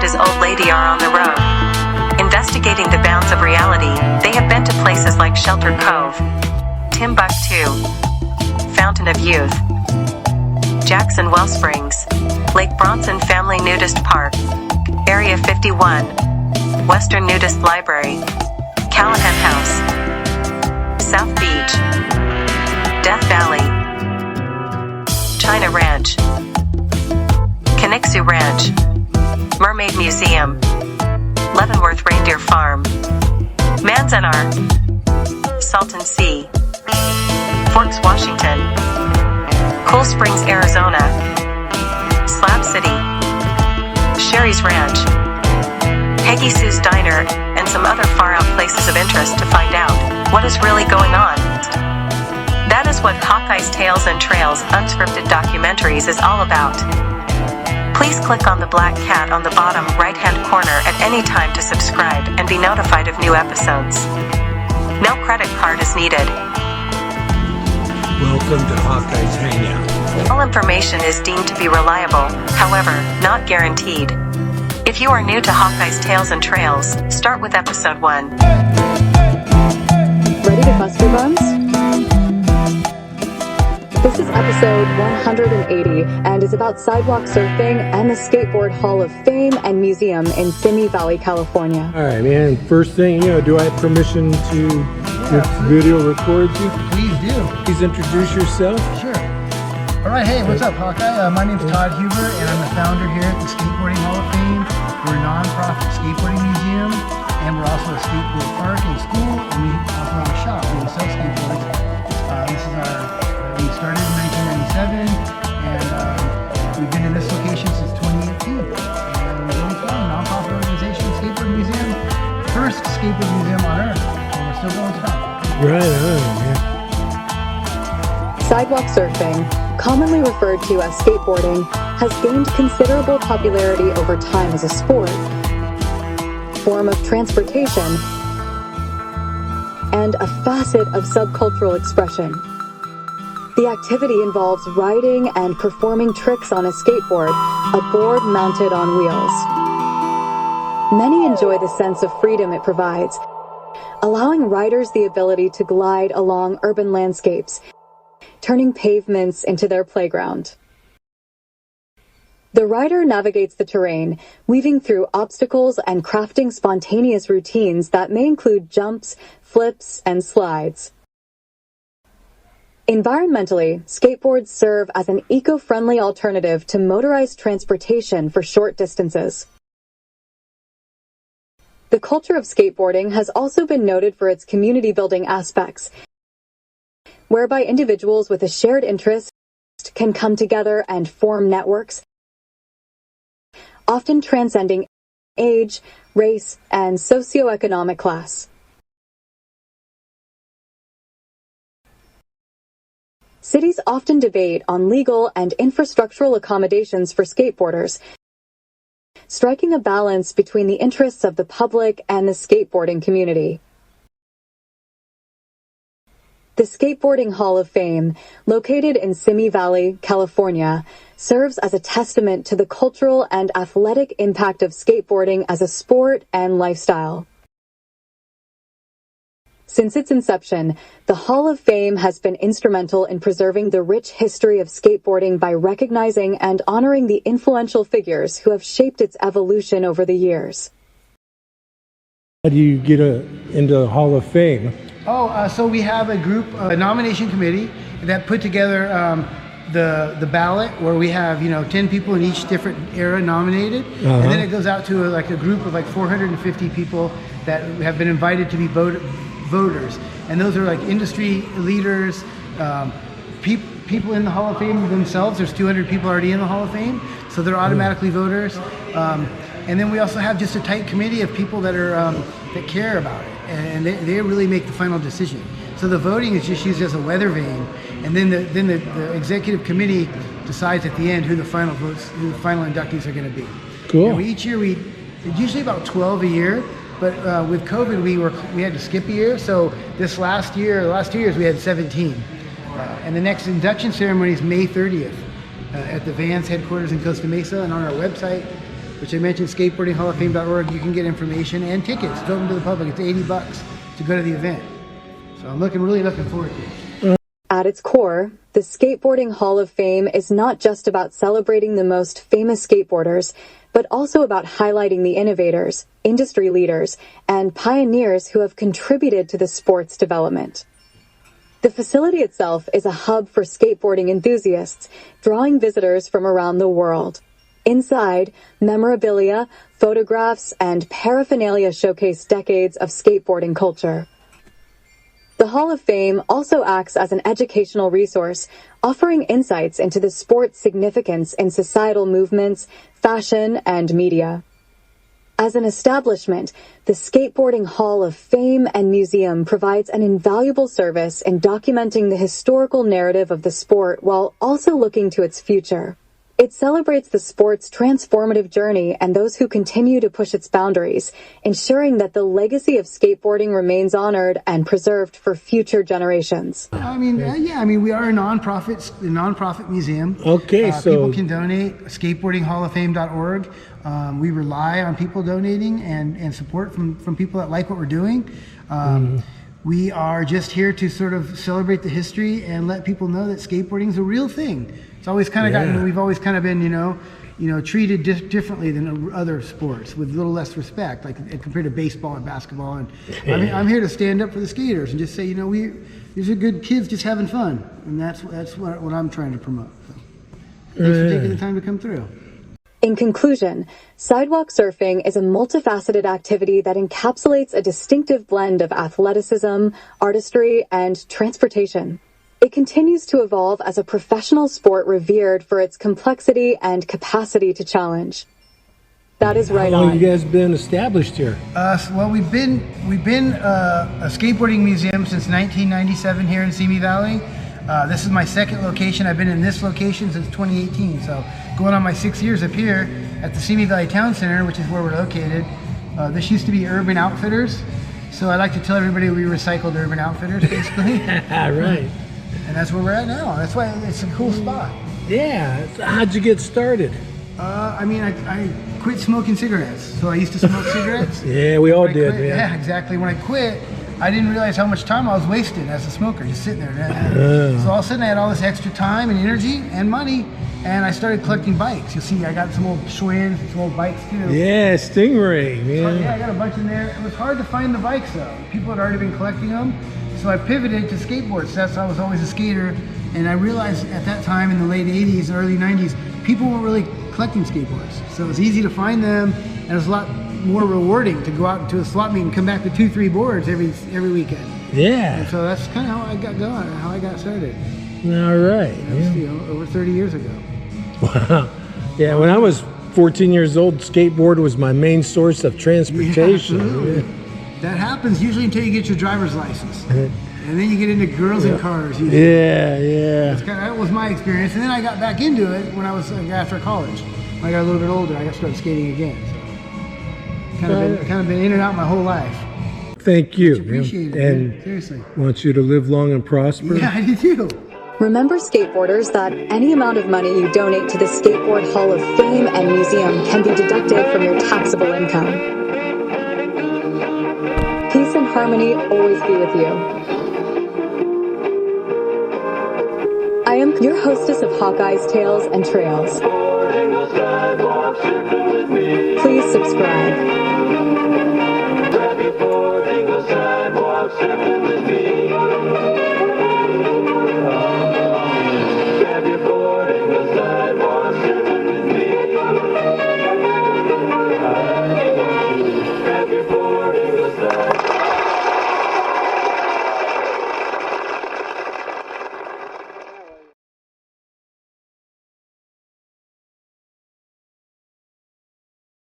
his old lady are on the road. Investigating the bounds of reality, they have been to places like Shelter Cove, Timbuktu, Fountain of Youth, Jackson Wellsprings, Lake Bronson Family Nudist Park, Area 51, Western Nudist Library, Callahan House, South Beach, Death Valley, China Ranch, Canixu Ranch, Mermaid Museum, Leavenworth Reindeer Farm, Manzanar, Salton Sea, Forks, Washington, Cool Springs, Arizona, Slab City, Sherry's Ranch, Peggy Sue's Diner, and some other far-out places of interest to find out what is really going on. That is what Hawkeye's Tales and Trails unscripted documentaries is all about. Please click on the black cat on the bottom right-hand corner at any time to subscribe and be notified of new episodes. No credit card is needed. Welcome to Hawkeye's Hangout. All information is deemed to be reliable, however, not guaranteed. If you are new to Hawkeye's Tales and Trails, start with episode 1. Ready to bust your buns? This is episode 180 and is about sidewalk surfing and the Skateboard Hall of Fame and Museum in Simi Valley, California. All right, man. First thing, do I have permission to video record you? Please do. Please introduce yourself. Sure. All right, hey, what's up, Hawkeye? My name's Todd Huber, and I'm the founder here at the Skateboarding Hall of Fame. We're a non-profit skateboarding museum, and we're also a skateboard park and school, and we also have a shop where we sell skateboards. We started in 1997, and we've been in this location since 2018. And we're really fun, non-profit organization, skateboard museum, first skateboard museum on earth, and we're still going strong. Right on, man. Sidewalk surfing, commonly referred to as skateboarding, has gained considerable popularity over time as a sport, form of transportation, and a facet of subcultural expression. The activity involves riding and performing tricks on a skateboard, a board mounted on wheels. Many enjoy the sense of freedom it provides, allowing riders the ability to glide along urban landscapes, turning pavements into their playground. The rider navigates the terrain, weaving through obstacles and crafting spontaneous routines that may include jumps, flips, and slides. Environmentally, skateboards serve as an eco-friendly alternative to motorized transportation for short distances. The culture of skateboarding has also been noted for its community-building aspects, whereby individuals with a shared interest can come together and form networks, often transcending age, race, and socioeconomic class. Cities often debate on legal and infrastructural accommodations for skateboarders, striking a balance between the interests of the public and the skateboarding community. The Skateboarding Hall of Fame, located in Simi Valley, California, serves as a testament to the cultural and athletic impact of skateboarding as a sport and lifestyle. Since its inception, the Hall of Fame has been instrumental in preserving the rich history of skateboarding by recognizing and honoring the influential figures who have shaped its evolution over the years. How do you get into the Hall of Fame? So we have a group, a nomination committee that put together the ballot where we have 10 people in each different era nominated, and then it goes out to a group of 450 people that have been invited to be voters, and those are industry leaders, people in the Hall of Fame themselves. There's 200 people already in the Hall of Fame, so they're automatically voters. And then we also have just a tight committee of people that are that care about it, and they really make the final decision. So the voting is just used as a weather vane, and then the executive committee decides at the end who the final inductees are going to be. Cool. And each year it's usually about 12 a year, but with COVID we had to skip a year. So the last 2 years we had 17, and the next induction ceremony is May 30th at the Vans headquarters in Costa Mesa, and on our website which I mentioned, skateboardinghalloffame.org. You can get information and tickets. It's open to the public. It's $80 to go to the event. So I'm really looking forward to it. At its core, the Skateboarding Hall of Fame is not just about celebrating the most famous skateboarders, but also about highlighting the innovators, industry leaders, and pioneers who have contributed to the sport's development. The facility itself is a hub for skateboarding enthusiasts, drawing visitors from around the world. Inside, memorabilia, photographs, and paraphernalia showcase decades of skateboarding culture. The Hall of Fame also acts as an educational resource, offering insights into the sport's significance in societal movements, fashion, and media. As an establishment, the Skateboarding Hall of Fame and Museum provides an invaluable service in documenting the historical narrative of the sport while also looking to its future. It celebrates the sport's transformative journey and those who continue to push its boundaries, ensuring that the legacy of skateboarding remains honored and preserved for future generations. I mean, we are a nonprofit museum. Okay, so people can donate. Skateboardinghalloffame.org. We rely on people donating and support from people that like what we're doing. We are just here to sort of celebrate the history and let people know that skateboarding is a real thing. It's always kind of we've always kind of been, treated differently than other sports with a little less respect, like compared to baseball and basketball. And I'm here to stand up for the skaters and just say, these are good kids just having fun, and that's what I'm trying to promote. So, thanks for taking the time to come through. In conclusion, sidewalk surfing is a multifaceted activity that encapsulates a distinctive blend of athleticism, artistry, and transportation. It continues to evolve as a professional sport revered for its complexity and capacity to challenge. That is right on. How long have you guys been established here? Well, we've been a skateboarding museum since 1997 here in Simi Valley. This is my second location. I've been in this location since 2018, so going on my 6 years up here at the Simi Valley Town Center, which is where we're located. This used to be Urban Outfitters, so I like to tell everybody we recycled Urban Outfitters, basically. Right. And that's where we're at now. That's why it's a cool spot. Yeah. How'd you get started? I quit smoking cigarettes. So I used to smoke cigarettes. Yeah, we all did. Yeah, exactly. When I quit, I didn't realize how much time I was wasting as a smoker, just sitting there. So all of a sudden I had all this extra time and energy and money, and I started collecting bikes. You'll see I got some old Schwinn's, some old bikes too. Yeah, Stingray, man. Yeah, I got a bunch in there. It was hard to find the bikes though. People had already been collecting them. So I pivoted to skateboards. That's I was always a skater, and I realized at that time in the late 80s, early 90s, people weren't really collecting skateboards. So it was easy to find them, and it was a lot more rewarding to go out to a slot meet and come back with 2-3 boards every weekend. Yeah. And so that's kind of how I got going, how I got started. All right. That was, over 30 years ago. Wow. Yeah, when I was 14 years old, skateboard was my main source of transportation. Yeah, absolutely. That happens usually until you get your driver's license. And then you get into girls in cars. Yeah. That was my experience. And then I got back into it when I was after college. When I got a little bit older, I got started skating again. So kind of been in and out my whole life. Thank you. Appreciate it. And seriously. Want you to live long and prosper. Yeah, I do too. Remember, skateboarders, that any amount of money you donate to the Skateboard Hall of Fame and Museum can be deducted from your taxable income. Peace and harmony always be with you. I am your hostess of Hawkeye's Tales and Trails. Please subscribe.